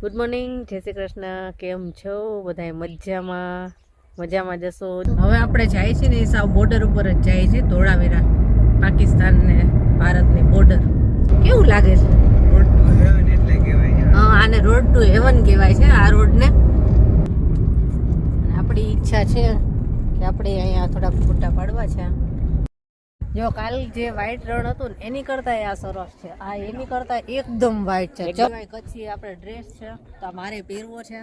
Good morning, જય શ્રી કૃષ્ણ. કેમ છો બધા? મજામાં જશો. હવે આપણે જાય છે ને સાવ બોર્ડર ઉપર જ જાય છે, ધોળાવીરા, પાકિસ્તાન ને ભારતની બોર્ડર. કેવું લાગે છે? રોડ ટુ હેવન એટલે કહેવાય. હા, આને રોડ ટુ હેવન કહેવાય છે આ રોડને. આપણી ઈચ્છા છે કે આપણે અહીંયા થોડાક ફોટા પાડવા છે. જો કાલ જે વ્હાઈટ રણ હતું ને એની કરતા આ સરસ છે. આ એની કરતા એકદમ વ્હાઈટ છે. કચ્છી આપણે ડ્રેસ છે તો મારે પહેરવો છે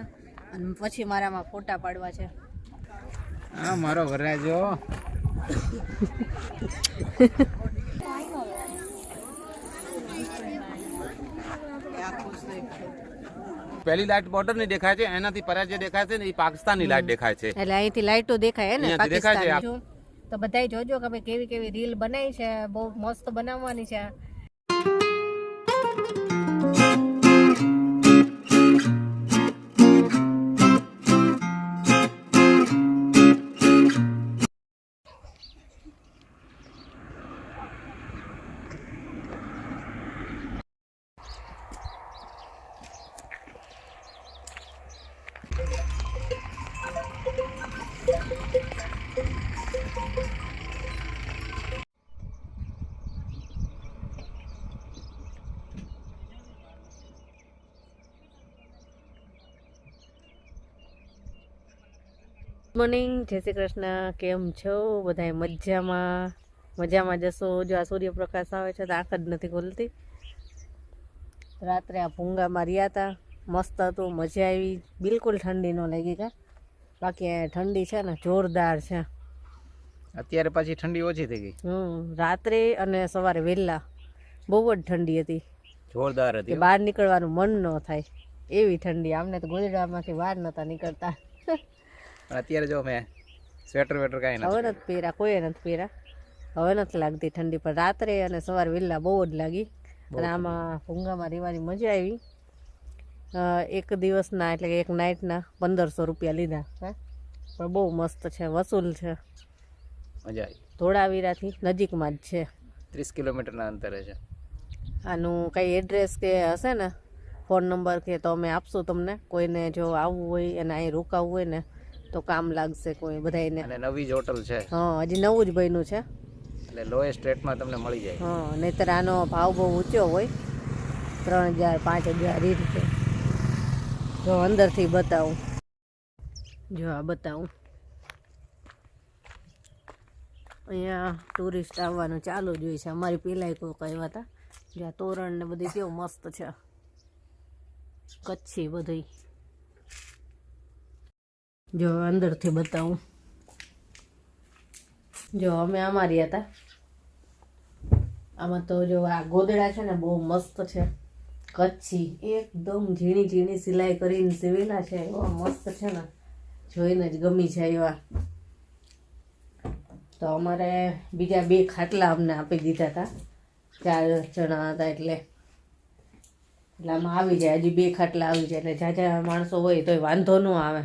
અને પછી મારામાં ફોટા પાડવા છે. હા, મારો વરરાજો. પહેલી લાઈટ બોર્ડર ની દેખાય છે, એનાથી પરે જે દેખાય છે ને એ પાકિસ્તાનની લાઈટ દેખાય છે. એટલે અહીંથી લાઈટો દેખાય ને દેખાય છે. તો બધાય જોજો કે કેવી કેવી રીલ બનાવી છે. બહુ મસ્ત બનાવવાની છે. ગુડ મોર્નિંગ, જય શ્રી કૃષ્ણ. કેમ છો બધા? મજામાં જશો. જો આ સૂર્યપ્રકાશ આવે છે તો આંખ જ નથી ખોલતી. રાત્રે આ ભૂંગામાં રહ્યા હતા, મસ્ત હતું, મજા આવી. બિલકુલ ઠંડી ન લાગી કા. બાકી ઠંડી છે ને જોરદાર છે. અત્યારે પાછી ઠંડી ઓછી થઈ ગઈ. રાત્રે અને સવારે વહેલા બહુ જ ઠંડી હતી, જોરદાર હતી. બહાર નીકળવાનું મન ન થાય એવી ઠંડી. આમને તો ગોદડામાંથી બહાર નતા નીકળતા. અત્યારે જો મેં સ્વેટર વેટર કાંઈ નથી, હવે નથી પહેર્યા, કોઈ નથી પહેર્યા. હવે નથી લાગતી ઠંડી, પણ રાત્રે અને સવારે વહેલા બહુ જ લાગી. અને આમાં ભૂંગામાં રહેવાની મજા આવી. એક દિવસના એટલે કે એક નાઇટના 1500 રૂપિયા લીધા. પણ બહુ મસ્ત છે, વસૂલ છે. મજા આવી. ધોળાવીરાથી નજીકમાં જ છે, 30 કિલોમીટરના અંતરે છે. આનું કંઈ એડ્રેસ કે હશે ને, ફોન નંબર કે તો અમે આપશું તમને. કોઈને જો આવવું હોય અને અહીં રોકાવું હોય ને તો કામ લાગશે કોઈ બધાને. અને નવી જ હોટલ છે. હા, હજી નવું જ બન્યું છે એટલે લોએસ્ટ રેટમાં તમને મળી જાય. હા, નહીંતર આનો ભાવ બહુ ઊંચો હોય, 3000 5000 એ રીતે. જો અંદરથી બતાવું, જો આ બતાવું. અહીંયા ટુરિસ્ટ આવવાનું ચાલુ જ હોય છે. અમારી પહેલાંય કોઈ આવ્યા હતા. જો આ તોરણ ને બધી કેવું મસ્ત છે, કચ્છી બધી. જો અંદરથી બતાવું. જો અમે અમારી હતા આમાં તો જો આ ગોદડા છે ને બહુ મસ્ત છે, કચ્છી, એકદમ ઝીણી ઝીણી સિલાઈ કરીને સીવેલા છે. એવા મસ્ત છે ને, જોઈને જ ગમી જાય એવા. તો અમારે બીજા 2 ખાટલા અમને આપી દીધા હતા. 4 જણા હતા એટલે આમાં આવી જાય. હજી 2 ખાટલા આવી જાય એટલે જાજા માણસો હોય તોય વાંધો ન આવે,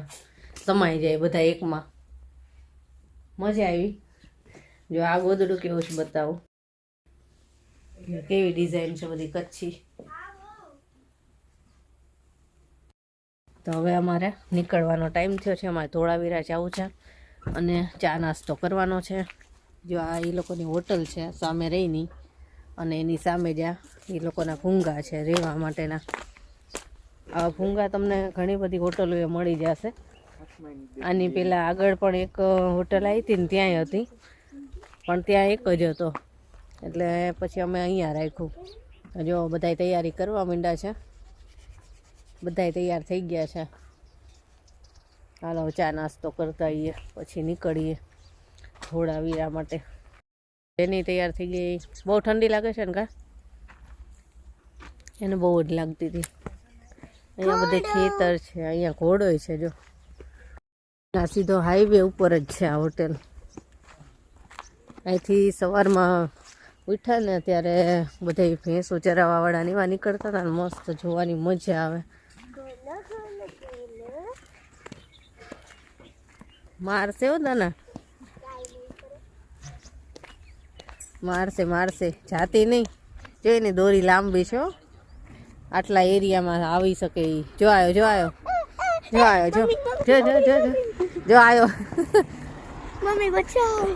સમાઈ જાય બધા એકમાં. મજા આવી. જો આ ગોદડું કેવું છે બતાવું. કેવી ડિઝાઇન છે બધી કચ્છી. તો હવે અમારે નીકળવાનો ટાઈમ થયો છે. અમારે ધોળાવીરા જવું છે અને ચા નાસ્તો કરવાનો છે. જો આ એ લોકોની હોટલ છે સામે રહીની, અને એની સામે જ એ લોકોના ભૂંગા છે રહેવા માટેના. આ ભૂંગા તમને ઘણી બધી હોટલોએ મળી જશે. આની પહેલાં આગળ પણ એક હોટલ આવી હતી ને ત્યાંય હતી, પણ ત્યાં એક જ હતો એટલે પછી અમે અહીંયા રાખ્યું. જો બધાય તૈયારી કરવા માંડ્યા છે, બધાય તૈયાર થઈ ગયા છે. હાલો ચા નાસ્તો કરતા આવીએ પછી નીકળીએ ધોળાવીરા માટે. એની તૈયાર થઈ ગઈ. બહુ ઠંડી લાગે છે ને કા? એને બહુ જ લાગતી હતી. અહીંયા બધે ખેતર છે, અહીંયા ઘોડોય છે. જો આ સીધો હાઈવે ઉપર જ છે આ હોટેલ. અહીંથી સવારમાં ઉઠ્યા ને ત્યારે બધા ભેંસો ચરાવવાવાળા એવા નીકળતા હતા ને, મસ્ત જોવાની મજા આવે. મારશે હો દાના, મારશે જાતી નહીં. જોઈને દોરી લાંબી છે. આટલા એરિયામાં આવી શકે ઈ. જો આવ્યો જો આવ્યો જો આવ્યો જો જો જો જો જો જો આવ્યો મમ્મી બચાવ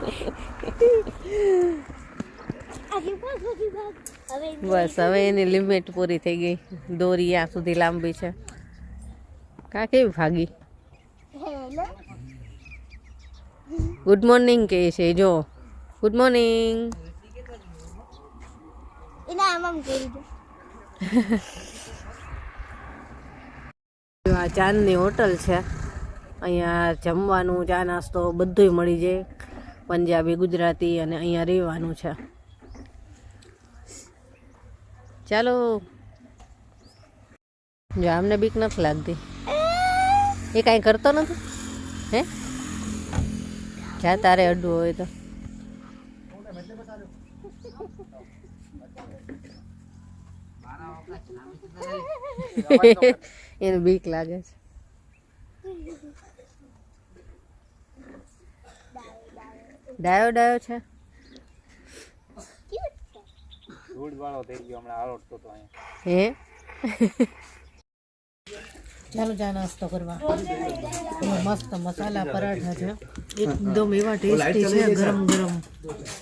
આખી ભાગ હવે બસ હવે એની લિમિટ પૂરી થઈ ગઈ દોરી આ સુધી લાંબી છે કા કેવી ભાગી હેલો ગુડ મોર્નિંગ કહે છે જો ગુડ મોર્નિંગ એના આમ કરી દો આ ચાંદની હોટલ છે અહીંયા જમવાનું ચા નાસ્તો બધુંય મળી જાય પંજાબી ગુજરાતી અને અહીંયા રહેવાનું છે ચાલો જો આમને બીક નથી લાગતી એ કાંઈ કરતો નથી હે જા તારે અડવું હોય તો એને બીક લાગે છે ડાયો ડાયો છે હે ચાલો ચા નાસ્તો કરવા મસ્ત મસાલા પરાઠા છે એકદમ એવા ટેસ્ટી છે ગરમ ગરમ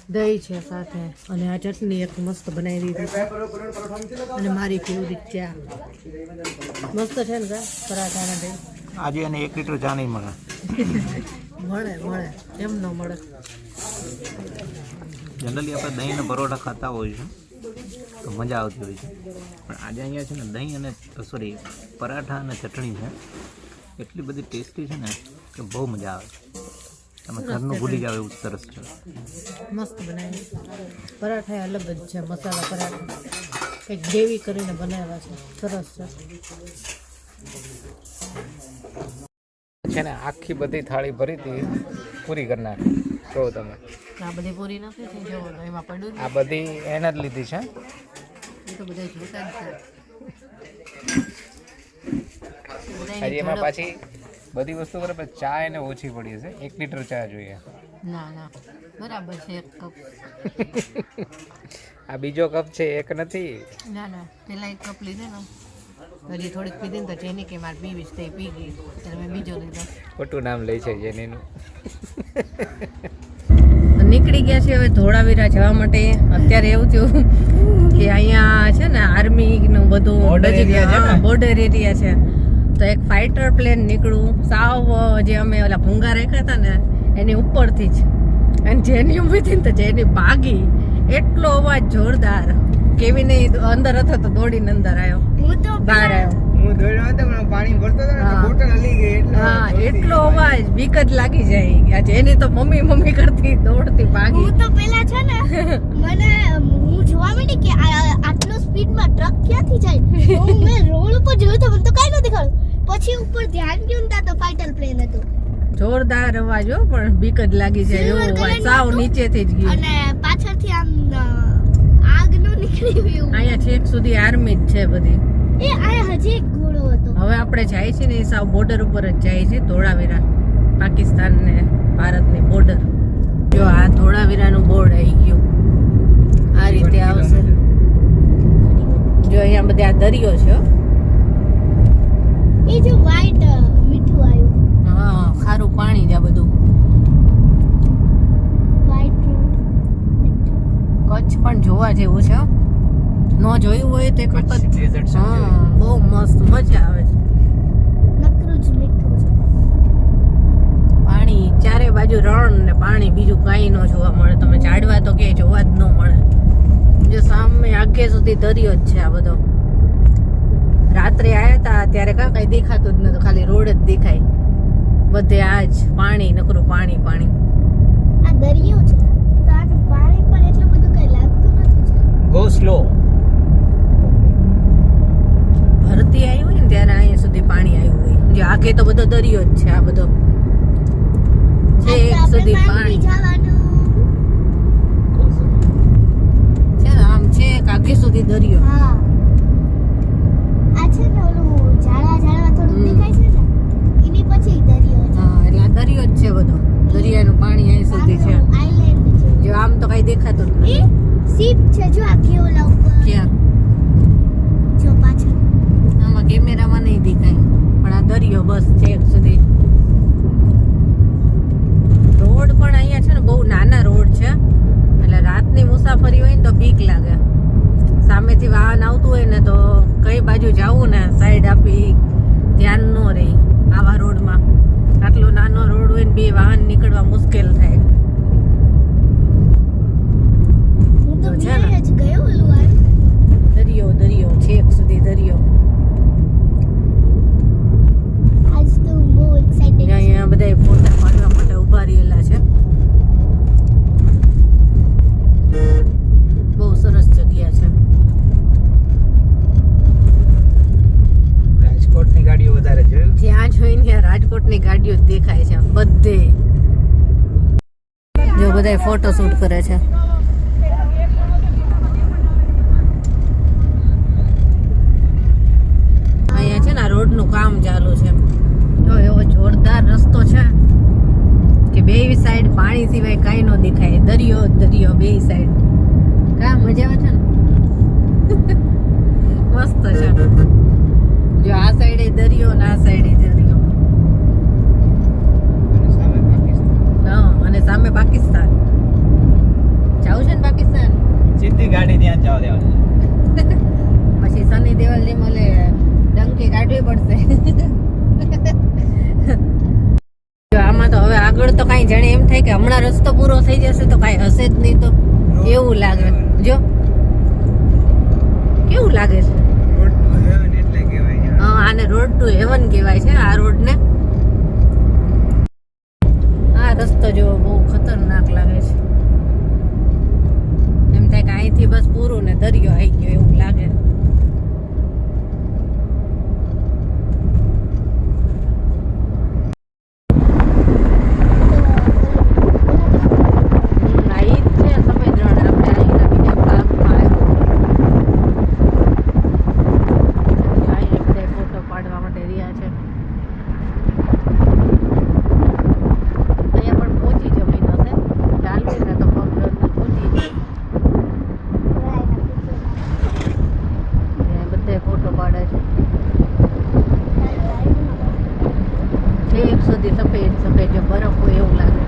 દહીં છે સાથે અને આ ચટણી એક મસ્ત બનાવી દીધી છે અને મારી ફેવરિટ ચા મસ્ત છે ને કા પરાઠાના દહીં આજે એને 1 લીટર ચા નહીં મળે મળે મળે એમ ન મળે જનરલી આપણે દહીં અને પરોઠા ખાતા હોય છે તો મજા આવતી હોય છે પણ આજે અહીંયા છે ને દહીં અને સોરી પરાઠા અને ચટણી છે એટલી બધી ટેસ્ટી છે ને કે બહુ મજા આવે તમે ઘરનું ભૂલી જાવ એવું સરસ છે મસ્ત બનાવી પરાઠા એ અલગ જ છે મસાલા પરાઠા કંઈક ગ્રેવી કરીને બનાવ્યા છે સરસ છે છે ને આખી બધી થાળી ભરી હતી પૂરી કરી નાખી જો તમે આ બધી પૂરી નથી થઈ જવાનું એમાં પડ્યું આ બધી એને જ લીધી છે એ તો બધા જોતા જ છે હજી એમાં પાછી બધી વસ્તુ બરાબર ચા એને ઓછી પડી હશે 1 લીટર ચા જોઈએ ના ના બરાબર છે એક કપ આ બીજો કપ છે એક નથી ના ના પેલા એક કપ લીધે ને હજી થોડીક પીધી ને તો જેની કે મારે પીવી જ થઈ પી ગઈ એટલે મેં બીજો લીધો ખોટું નામ લે છે જેનીનું નીકળી ગયા છે હવે ધોળાવીરા જવા માટે અત્યારે એવું થયું કે અહીંયા છે ને આર્મી નું બધું બોર્ડર એરિયા છે તો એક ફાઇટર પ્લેન નીકળું સાવ જે અમે ઓલા ભૂંગા રાખ્યા હતા ને એની ઉપરથી જ અને જેની ઊભી હતી ને તો જેની ભાગી એટલો અવાજ જોરદાર કેવીને અંદર હતો તો દોડીને અંદર આવ્યો હું તો બહાર આવ્યો હું દોડ્યો હતો પણ પાણી ભરતો હતો હા. બોટલ હલી ગઈ હા એટલો અવાજ બીક જ લાગી જાય જેની તો મમ્મી મમ્મી કરતી દોડતી ભાગી હું તો પેલા છે ને મને હું જોવા માંડી કે આટલો સ્પીડમાં ટ્રક ક્યાંથી જાય તો મેં રોડ ઉપર જોયું તો મને તો કાંઈ ન દેખાયું પછી ઉપર ધ્યાન ગયું ને તો ફાઇટર પ્લેન હતું જોરદાર અવાજ હો પણ બીક જ લાગી જાય એવો Silver અવાજ colour સાવ નું હતું. નીચેથી જ ગયું અને પાછળથી આમ આગ નું નીકળી ગયું અહીંયા છેક સુધી આર્મી જ છે બધી એ આયા હજી એક ઘોડો હતો હવે આપણે જાય છે ને એ સાવ બોર્ડર ઉપર જ જાય છે ધોળાવીરા પાકિસ્તાન ને ભારતની બોર્ડર જો આ ધોળાવીરાનું બોર્ડ આવી ગયું આ રીતે આવશે જો અહીંયા બધે આ દરિયો છે હો. એ જો વ્હાઈટ મીઠું આવ્યું હા ખારું પાણી છે આ બધું વ્હાઈટ કચ્છ પણ જોવા જેવું છે હો. ન જોયું હોય તો એક વખત હા બહુ મસ્ત મજા આવે છે નકરું જ મીઠું છે પાણી ચારે બાજુ રણ ને પાણી બીજું કાંઈ ન જોવા મળે તમે ઝાડવા તો ક્યાંય જોવા જ ન મળે જો સામે આગે સુધી દરિયો જ છે આ બધો રાત્રે આવ્યા હતા ત્યારે કઈ દેખાતું જ નતું ખાલી રોડ જ દેખાય બધે આ જ પાણી નકરું પાણી પાણી આ દરિયો છે તો આનું પાણી પણ એટલું બધું કઈ લાગતું નથી ગો સ્લો ભરતી આવી હોય ને ત્યારે અહીંયા સુધી પાણી આવ્યું હોય જો આગે તો બધો દરિયો જ છે આ બધો છેક સુધી પાણી જવાનું છે ને આમ છેક આગે સુધી દરિયો હા આ છે ને ઓલું ઝાડા થોડું હમ. દેખાય છે ને એની પછી દરિયો છે હા એટલે આ દરિયો જ છે બધો દરિયાનું પાણી અહીં સુધી છે આઈલેન્ડ છે જો આમ તો કઈ દેખાતું જ એ નથી સીપ છે જો આખી ઓલા ઉપર ક્યાં જો પાછળ કેમેરામાં નહીં દેખાય પણ આ દરિયો બસ છેક સુધી. રોડ પણ અહીંયા છે ને બહુ નાના રોડ છે એટલે રાતની મુસાફરી હોય ને તો બીક લાગે. સામેથી વાહન આવતું હોય ને તો કઈ બાજુ જવું ને સાઈડ આપી ધ્યાન ન રહે. આવા રોડમાં આટલો નાનો રોડ હોય ને બે વાહન નીકળવા મુશ્કેલ થાય. હું તો છે ને. જ ગયો ઓલું આ દરિયો છેક સુધી દરિયો. આજ તો હું બહુ એક્સાઇટેડ અહીંયા બધા ફોટા પાડવા માટે ઉભા રહેલા છે. બહુ સરસ જગ્યા છે. રાજકોટની ગાડીઓ વધારે જોયું. જ્યાં જોઈને ત્યાં રાજકોટની ગાડીઓ જ દેખાય છે બધે. જો બધા ફોટો શૂટ કરે છે. અહીંયા છે ને રોડ નું કામ ચાલુ છે. જો એવો જોરદાર રસ્તો છે કે બે સાઈડ પાણી સિવાય કાંઈ ન દેખાય. દરિયો દરિયો બે સાઈડ. કા મજા આવે છે ને. મસ્ત છે. જો આ સાઈડે દરિયો ને આ સાઈડે દરિયો. હા અને સામે પાકિસ્તાન. જાવું છે ને પાકિસ્તાન. સીધી ગાડી ત્યાં જવા દેવાની. પછી સની દેવલ ની મળે ડંકી કાઢવી પડશે. જો આમાં તો હવે આગળ તો કાંઈ જાણે એમ થાય કે હમણાં રસ્તો પૂરો થઈ જશે તો કાંઈ હશે જ નહીં. તો એવું લાગે. જો કેવું લાગે છે. હા આને રોડ ટુ હેવન કહેવાય છે આ રોડ ને. આ રસ્તો જો બહુ ખતરનાક લાગે છે. એમ થાય કે અહીંથી બસ પૂરું ને દરિયો આવી ગયો એવું લાગે. આ ઈ જ છે સફેદ રણ. આપણે અહીંના બીજા ભાગમાં અહીંયા બધા ફોટો પાડવા માટે રહ્યા છે. અહીંયા પણ પહોંચી જમીન હશે. ચાલવી ને તો પગ પહોંચી જાય. બધા ફોટો પાડે છે. છેક સુધી સફેદ સફેદ જો બરફ હોય એવું લાગે.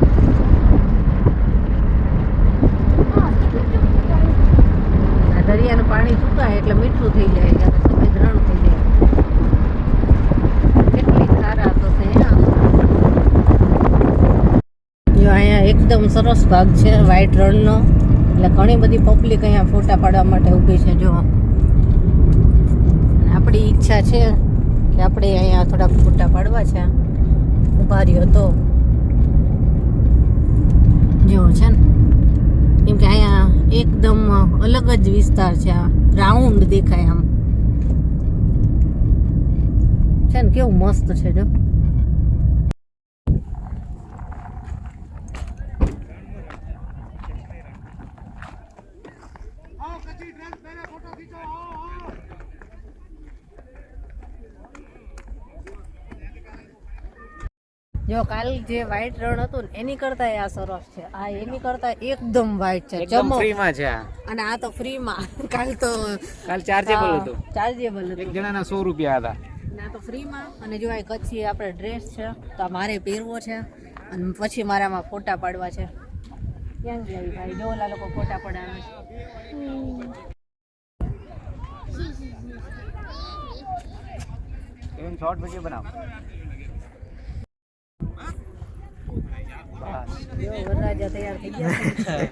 આ દરિયાનું પાણી સુકાય એટલે મીઠું થઈ જાય એટલે સફેદ રણ થઈ જાય. કેટલી સારા થશે. જો અહીંયા એકદમ સરસ ભાગ છે વ્હાઈટ રણનો. એટલે ઘણી બધી પબ્લિક અહીંયા ફોટા પાડવા માટે ઊભી છે. જો આપણી ઈચ્છા છે કે આપણે અહીંયા થોડાક ફોટા પાડવા છે. ઉભા રહ્યો તો જો છે ને કેમ કે અહીંયા એકદમ અલગ જ વિસ્તાર છે. આ રાઉન્ડ દેખાય આમ છે ને. કેવું મસ્ત છે. જો જો કાલ જે વ્હાઈટ રણ હતું ને એની કરતા આ સરસ છે. આ એની કરતા એકદમ વ્હાઈટ છે. એકદમ ચમક. ફ્રી માં છે આ. અને આ તો ફ્રી માં. કાલ તો કાલ ચાર્જેબલ હતું. ચાર્જેબલ એક હતું. જણાના 100 રૂપિયા હતા. અને આ તો ફ્રી માં. અને જો આ કચ્છી આપણે ડ્રેસ છે તો આ મારે પહેરવો છે અને પછી મારામાં ફોટા પાડવા છે. ક્યાં ગયા ભાઈ? જો ઓલા લોકો ફોટા પડાવે છે. એમ શોર્ટ વિડિયો બનાવ. જો વરરાજા તૈયાર થઈ ગયા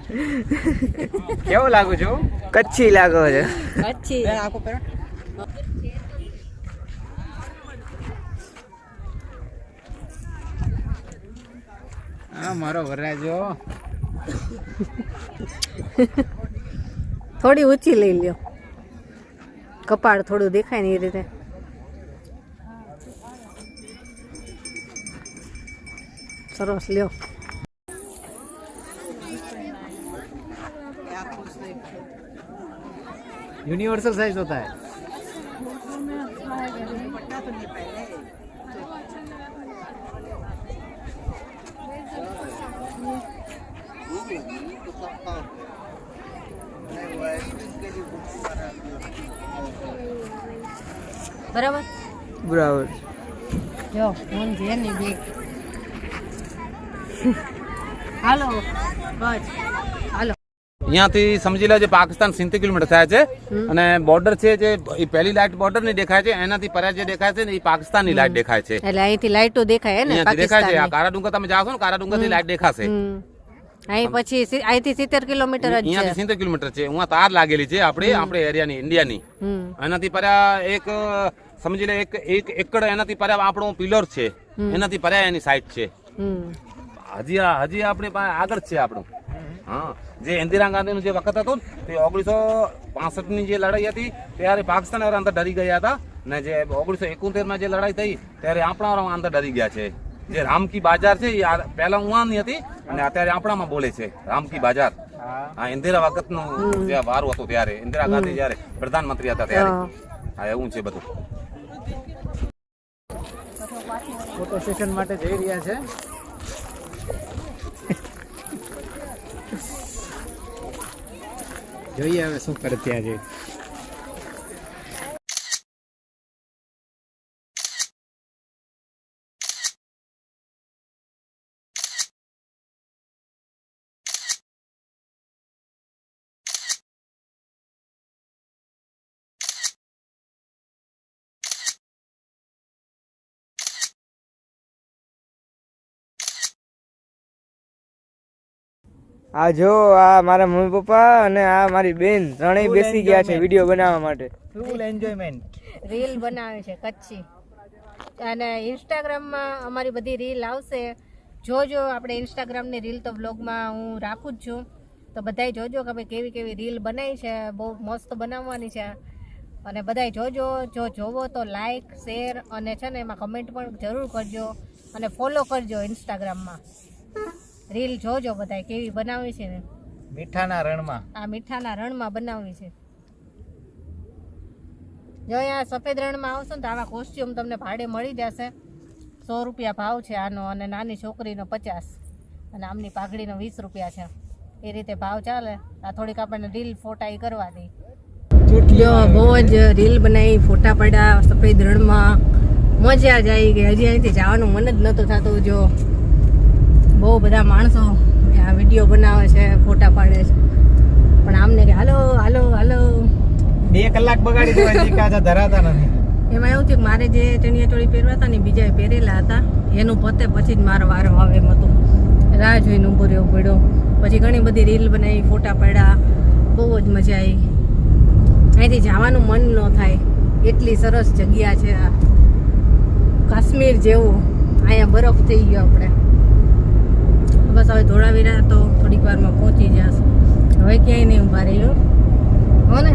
છે. કેવો લાગુ છું? કચ્છી લાગો છે. કચ્છી આખો પહેરો. હા મારો વરરાજો. થોડી ઊંચી લઈ લ્યો. કપાળ થોડું દેખાય ને એ રીતે. સરસ લ્યો. यूनिवर्सल साइज होता है. બરાબર બરાબર. જો ફોન છે ને બે હાલો બસ હાલો અહીંયાથી સમજી લો જે પાકિસ્તાન 70 કિલોમીટર થાય છે અને બોર્ડર છે જે એ પહેલી લાઇટ બોર્ડર ની દેખાય છે, એનાથી પરે જે દેખાય છે ને એ પાકિસ્તાનની લાઇટ દેખાય છે. એટલે અહીંથી લાઈટો દેખાય હે ને અહીંયાથી દેખાય છે. આ પાકિસ્તાનની. કારા ડુંગર તમે જાઓ છો ને, કારા ડુંગર થી લાઇટ દેખાશે. અહીં પછી અહીંથી 70 કિલોમીટર જ છે. અહીંયાથી 70 કિલોમીટર છે. હું તાર લાગેલી છે આપણે એરિયાની ઇન્ડિયાની. એનાથી પર્યા એક સમજી લે એક એકડ એનાથી પર્યા આપણો પિલર છે, એનાથી પર્યા એની સાઈડ છે. હજી આપણે આગળ છે આપણું. હા, જે ઇન્દિરા ગાંધીનું જે વખત હતું તે 1965 ની જે લડાઈ હતી ત્યારે પાકિસ્તાન વાળા અંદર ડરી ગયા હતા, ને જે 1971 માં જે લડાઈ થઈ ત્યારે આપણા વાળા અંદર ડરી ગયા છે. જે રામકી બાજાર છે એ પહેલા ઉહાની હતી અને અત્યારે આપણામાં બોલે છે રામકી બાજાર. હા, ઇન્દિરા વખતનું જે વારું હતું ત્યારે, ઇન્દિરા ગાંધી જયારે પ્રધાનમંત્રી હતા ત્યારે. હા, એવું છે બધું. ફોટો સેશન માટે જઈ રહ્યા છે. જોઈએ હવે શું કરે ત્યાં જઈ. આ જો આ મારા મમ્મી પપ્પા અને આ મારી બેન ત્રણેય બેસી ગયા છે વિડીયો બનાવવા માટે. ફૂલ એન્જોયમેન્ટ. રીલ બનાવે છે કચ્છી, અને ઇન્સ્ટાગ્રામમાં અમારી બધી રીલ આવશે. જોજો આપણે ઇન્સ્ટાગ્રામની રીલ તો બ્લોગમાં હું રાખું જ છું, તો બધાય જોજો કે ભાઈ કેવી કેવી રીલ બનાવી છે. બહુ મસ્ત બનાવવાની છે અને બધાય જોજો. જો જોવો તો લાઈક શેર અને છે ને એમાં કમેન્ટ પણ જરૂર કરજો અને ફોલો કરજો ઇન્સ્ટાગ્રામમાં. રીલ જોજો બધાય કેવી બનાવી છે ને. મીઠાના રણમાં. આ મીઠાના રણમાં બનાવવી છે. જો અહીંયા સફેદ રણમાં આવશો ને તો આવા કોસ્ટ્યુમ તમને ભાડે મળી જશે. 100 રૂપિયા ભાવ છે આનો, અને નાની છોકરીનો 50, અને આમની પાઘડીનો 20 રૂપિયા છે. એ રીતે ભાવ ચાલે. આ થોડીક આપણને રીલ ફોટા એ કરવા દે. જો બહુ જ રીલ બનાવી, ફોટા પડ્યા સફેદ રણમાં, મજા જ આવી ગઈ. હજી અહીંથી જવાનું મન જ નહોતું થતું. જો બહુ બધા માણસો આ વિડીયો બનાવે છે, ફોટા પાડે છે, પણ આમને કે હાલો હાલો હાલો 2 કલાક બગાડી દીધા, કાજા ધરાતા નથી. એમાં એવું થયું કે મારે જે ચણિયા ચોળી પહેરવા હતા ને બીજાએ પહેરેલા હતા, એનું પતે પછી જ મારો વારો આવે એમ હતું. રાહ જોઈને ઊભો રહેવું પડ્યો. પછી ઘણી બધી રીલ બનાવી, ફોટા પાડ્યા, બહુ જ મજા આવી. અહીંથી જવાનું મન ન થાય એટલી સરસ જગ્યા છે આ. કાશ્મીર જેવું. અહીંયા બરફ થઈ ગયો આપણે. બસ હવે ધોળાવીરા તો થોડીક વારમાં પહોંચી જશું. હવે ક્યાંય નહીં ઊભા રહ્યું હો ને.